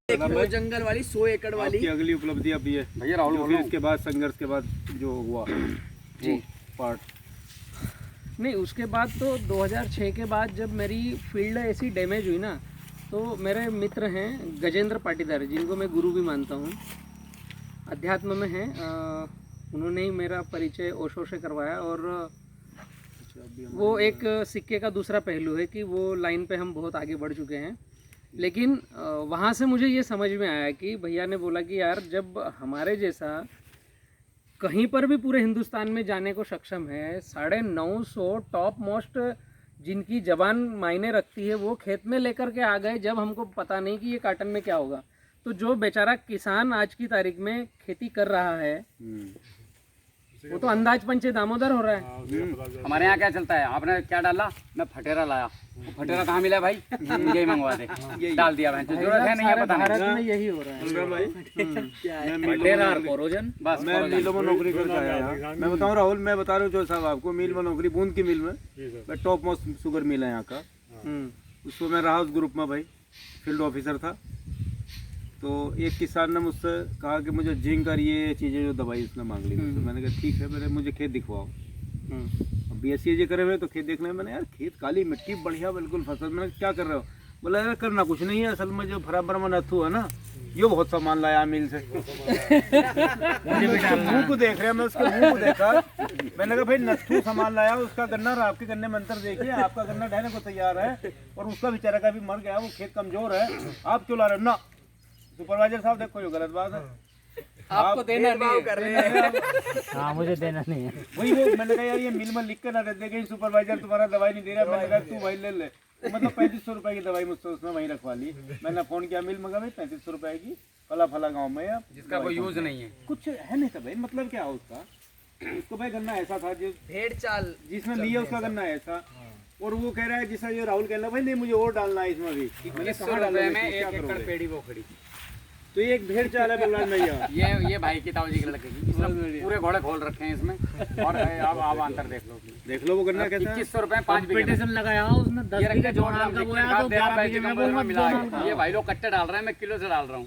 वो जंगल वाली 100 एकड़ वाली अगली उपलब्धि अभी है भैया राहुल जो फिर इसके बाद संघर्ष के बाद जो हुआ जी पार्ट। नहीं, उसके बाद तो 2006 के बाद जब मेरी फील्ड ऐसी डैमेज हुई ना, तो मेरे मित्र हैं गजेंद्र पाटीदार, जिनको मैं गुरु भी मानता हूँ, अध्यात्म में हैं। उन्होंने ही मेरा परिचय ओशो से करवाया। और वो एक सिक्के का दूसरा पहलू है कि वो लाइन पे हम बहुत आगे बढ़ चुके हैं। लेकिन वहाँ से मुझे ये समझ में आया कि भैया ने बोला कि यार, जब हमारे जैसा कहीं पर भी पूरे हिंदुस्तान में जाने को सक्षम है, 950 टॉप मोस्ट जिनकी जबान मायने रखती है, वो खेत में लेकर के आ गए जब हमको पता नहीं कि ये काटन में क्या होगा। तो जो बेचारा किसान आज की तारीख में खेती कर रहा है, वो तो अंदाज पंचे दामोदर हो रहा है। हमारे यहाँ क्या चलता है, आपने क्या डाला, मैं फटेरा लाया, वो फटेरा कहाँ मिला भाई, मुझे ही मंगवा दे, डाल दिया भाई, जरूरत है नहीं है, पता भारत नहीं। में यही हो रहा है। फटेरा और कोरोजन, बस मैं मिलों में नौकरी करके आया यहाँ। मैं बताऊँ राहुल, मैं बता रहा हूँ जो साहब आपको, मिल में नौकरी, बूंद की मिल में, मैं टॉप मोस्ट शुगर मिल है यहाँ का। उसको मैं रहा उस ग्रुप में भाई, फील्ड ऑफिसर था। तो एक किसान ने मुझसे कहा कि मुझे जिंक और ये चीज़ें जो दवाई उसने मांग ली। तो मैंने कहा ठीक है, मुझे खेत दिखवाओ। BSc करे हुए तो खेत देखना है। मैंने यार खेत काली मिट्टी बढ़िया बिल्कुल फसल। मैंने क्या कर रहे हो? बोला यार करना कुछ नहीं है, असल में जो फराबर में नथु है ना, ये बहुत सामान लाया मिल से। मुंह को देख रहे, मैं उसके मुंह को देखा, मैंने कहा भाई नथु सामान लाया, उसका गन्ना और आपके गन्ने में अंतर देखिए। आपका गन्ना ढहने को तैयार है और उसका बेचारा का भी मर गया, वो खेत कमजोर है, आप क्यों ला रहे हो? ना सुपरवाइजर साहब देखो, ये गलत बात है, आपको देना नहीं कर रहे हैं। हाँ, मुझे देना नहीं है। वही वो मैंने कहा यार, ये मिल में लिख के ना दे देंगे सुपरवाइजर तुम्हारा दवाई नहीं दे रहा। मैंने कहा तू भाई ले ले। तो मतलब 3500 रुपए की दवाई मुझसे उसने वहीं रखवा ली। मैंने फ़ोन किया मिल में, भाई 3500 रुपए की फला फला गाँव में है, जिसका कोई यूज नहीं है, कुछ है नहीं था भाई। मतलब क्या हो उसका, उसको भाई गन्ना ऐसा था जो भेड़ चाल जिसने लिया उसका गन्ना ऐसा, और वो कह रहा है जिसका ये राहुल कह रहा है भाई नहीं मुझे और डालना है इसमें भी। मैंने कहा डालना में 1 एकड़ पेड़ी वो खड़ी। तो ये एक भेड़ चाल है बलराज भैया। ये भाई की ताऊ जी के लड़के की, इसने पूरे घोड़े खोल रखे हैं इसमें। और अब अंतर देख लो वो गन्ना कैसा है। 2100 रुपए 5 बीघे में लगाया उसने 10 ये रखे, जो का नाम वो आया तो 12 बीघे में बोलूंगा मिला है। ये भाई लोग कट्टे डाल रहे हैं, मैं किलो से डाल रहा हूँ।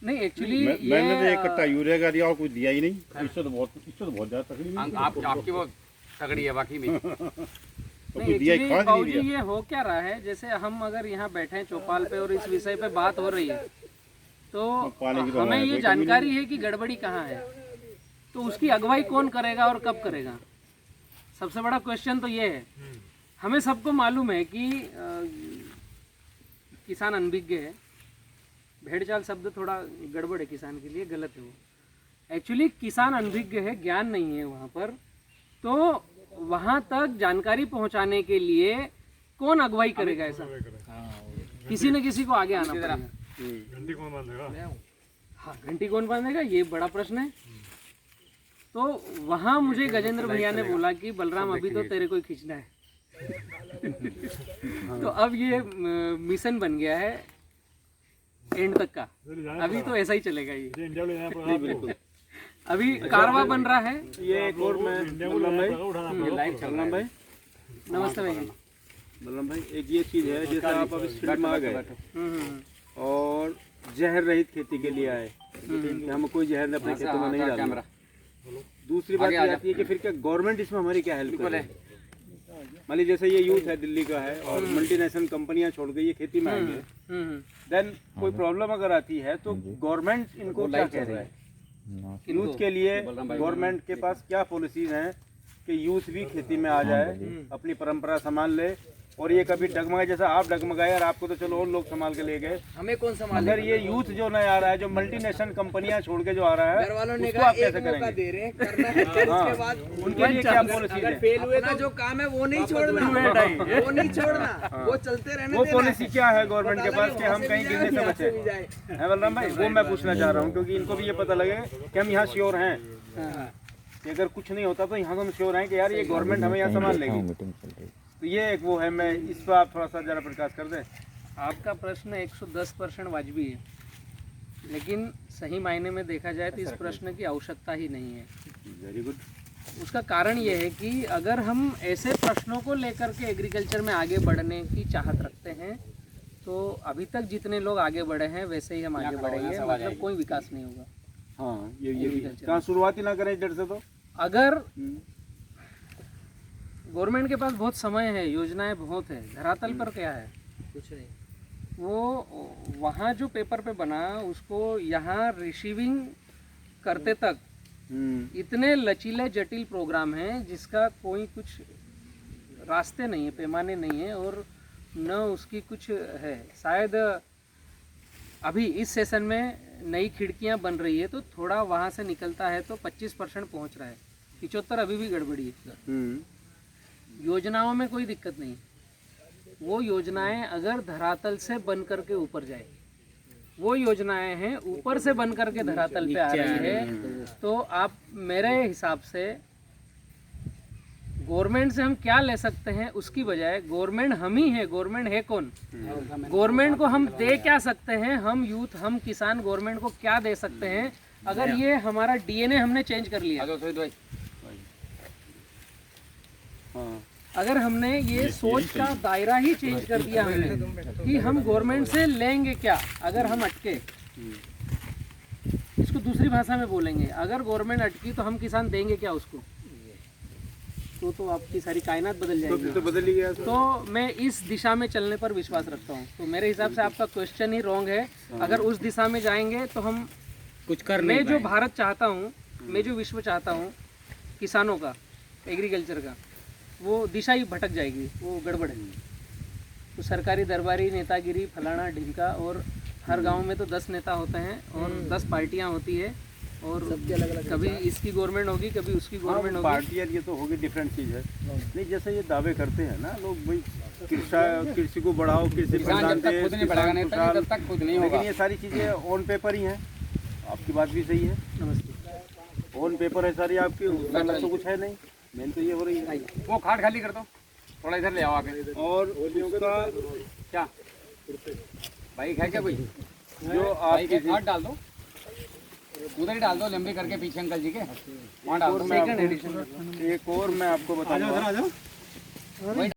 नहीं, एक्चुअली मैंने तो एक कट्टा यूरिया का दिया और कुछ दिया ही नहीं। इससे तो बहुत ज्यादा तकलीफ है। आपकी वो तगड़ी है बाकी में। नहीं, एक्चुअली बाबूजी ये हो क्या रहा है, जैसे हम अगर यहाँ बैठे हैं चौपाल पे और इस विषय पे बात हो रही है, तो हमें ये जानकारी है कि गड़बड़ी कहाँ है, तो उसकी अगुवाई कौन करेगा और कब करेगा। सबसे बड़ा क्वेश्चन तो ये है। हमें सबको मालूम है कि किसान अनभिज्ञ है। भेड़ चाल शब्द थोड़ा गड़बड़ है किसान के लिए, गलत है वो। एक्चुअली किसान अनभिज्ञ है, ज्ञान नहीं है वहाँ पर। तो वहाँ तक जानकारी पहुँचाने के लिए कौन अगुवाई करेगा? ऐसा किसी न किसी को आगे आना पड़ेगा। घंटी कौन बांधेगा? हाँ, घंटी कौन बांधेगा, ये बड़ा प्रश्न है। तो वहाँ मुझे गजेंद्र भैया ने बोला कि बलराम अभी तो तेरे को ही खींचना है। तो अब ये मिशन बन गया है एंड तक का। अभी तो ऐसा ही चलेगा ये। अभी कारवा बन रहा है। ये एक और मैं बलराम भाई, नमस्ते भैया। बलराम भाई, एक ये चीज़ है, जैसे आप अभी फील्ड में आ गए और जहर रहित खेती के लिए आए, हम कोई जहर अपने खेतों में नहीं डालना। दूसरी बात ये आती है कि फिर क्या गवर्नमेंट इसमें हमारी क्या हेल्प करे? मान लीजिए जैसे ये यूथ है, दिल्ली का है और मल्टीनेशनल कंपनियां छोड़ के ये खेती में आएंगे, देन कोई प्रॉब्लम अगर आती है तो गवर्नमेंट इनको क्या कह रही है? यूथ के लिए गवर्नमेंट के पास क्या पॉलिसीज हैं कि यूथ भी खेती में आ जाए, अपनी परंपरा संभाल ले, और ये कभी डगमगाए जैसा आप डगमगाए और आपको तो चलो और लोग संभाल के ले गए, हमें कौन संभाल? अगर ये यूथ जो नया आ रहा है, जो मल्टीनेशनल कंपनियां छोड़ के जो आ रहा है, घर वालों ने उसको कहा आप कैसे एक मौका करेंगे? दे रहे हैं, करना है, फिर उसके बाद उनके लिए क्या पॉलिसी अगर है? फेल हुए तो जो काम है वो नहीं छोड़ना, वो नहीं छोड़ना, वो चलते रहने वो देना पॉलिसी क्या है गवर्नमेंट के पास कि हम कहीं गिरने से बचे? है बलराम भाई, वो मैं पूछना चाह रहा हूँ, क्योंकि इनको भी ये पता लगे कि हम यहाँ श्योर हैं कि अगर कुछ नहीं होता तो यहाँ तो हम श्योर हैं कि यार ये गवर्नमेंट हमें यहाँ संभाल लेगी। तो ये एक वो है, मैं इस पर आप थोड़ा सा जरा प्रकाश कर दें। आपका प्रश्न 110% वाजिबी है, लेकिन सही मायने में देखा जाए तो इस प्रश्न की आवश्यकता ही नहीं है। Very good. उसका कारण ये है कि अगर हम ऐसे प्रश्नों को लेकर के एग्रीकल्चर में आगे बढ़ने की चाहत रखते हैं तो अभी तक जितने लोग आगे बढ़े हैं वैसे ही हम आगे बढ़ेंगे, मतलब कोई विकास नहीं होगा। हाँ ये भी है। कहाँ शुरुआत ही ना करें इधर से तो। अगर गवर्नमेंट के पास बहुत समय है, योजनाएं बहुत है, धरातल पर क्या है कुछ नहीं। वो वहाँ जो पेपर पे बना उसको यहाँ रिसीविंग करते तक इतने लचीले जटिल प्रोग्राम हैं जिसका कोई कुछ रास्ते नहीं है, पैमाने नहीं है और न उसकी कुछ है। शायद अभी इस सेशन में नई खिड़कियां बन रही है तो थोड़ा वहाँ से निकलता है तो 25% पहुँच रहा है, 75 अभी भी गड़बड़ी है। योजनाओं में कोई दिक्कत नहीं, वो योजनाएं अगर धरातल से बन करके ऊपर जाए, वो योजनाएं हैं ऊपर से बन करके धरातल पे आ रही है, तो आप मेरे हिसाब से गवर्नमेंट से हम क्या ले सकते हैं उसकी बजाय गवर्नमेंट हम ही है। गवर्नमेंट है कौन? गवर्नमेंट को हम दे क्या सकते हैं? हम यूथ, हम किसान गवर्नमेंट को क्या दे सकते हैं? अगर ये हमारा डीएनए हमने चेंज कर लिया, अगर हमने ये सोच का दायरा ही चेंज कर दिया हमने कि हम गवर्नमेंट से लेंगे क्या, अगर हम अटके, इसको दूसरी भाषा में बोलेंगे, अगर गवर्नमेंट अटकी तो हम किसान देंगे क्या उसको, तो आपकी सारी कायनात बदल जाएगी। तो बदल ही गया। तो मैं इस दिशा में चलने पर विश्वास रखता हूँ। तो मेरे हिसाब से आपका क्वेश्चन ही रॉन्ग है। अगर उस दिशा में जाएंगे तो हम कुछ कर नहीं पाएंगे। मैं जो भारत चाहता हूँ, मैं जो विश्व चाहता हूँ किसानों का, एग्रीकल्चर का, वो दिशा ही भटक जाएगी, वो गड़बड़ है। तो सरकारी दरबारी नेतागिरी फलाना ढिमका, और हर गांव में तो 10 नेता होते हैं और 10 पार्टियां होती है और सबके अलग अलग, कभी इसकी गवर्नमेंट होगी कभी उसकी गवर्नमेंट होगी। पार्टियां ये तो होगी, डिफरेंट चीज़ है। नहीं जैसे ये दावे करते हैं ना लोग, भाई कृषि को बढ़ाओ, कृषि प्रधान देश, लेकिन ये सारी चीज़ें ऑन पेपर ही हैं। आपकी बात भी सही है, नमस्ते। ऑन पेपर है सारी आपकी, उसमें तो कुछ है नहीं। मेन तो ये हो रही है। वो खाट खाली कर दो, थोड़ा इधर ले आओ आगे। और उसका क्या बाइक है क्या कोई? जो आप खाट डाल दो, उधर ही डाल दो, लंबी करके पीछे अंकल जी के वहाँ डाल दो। एक और मैं आपको बता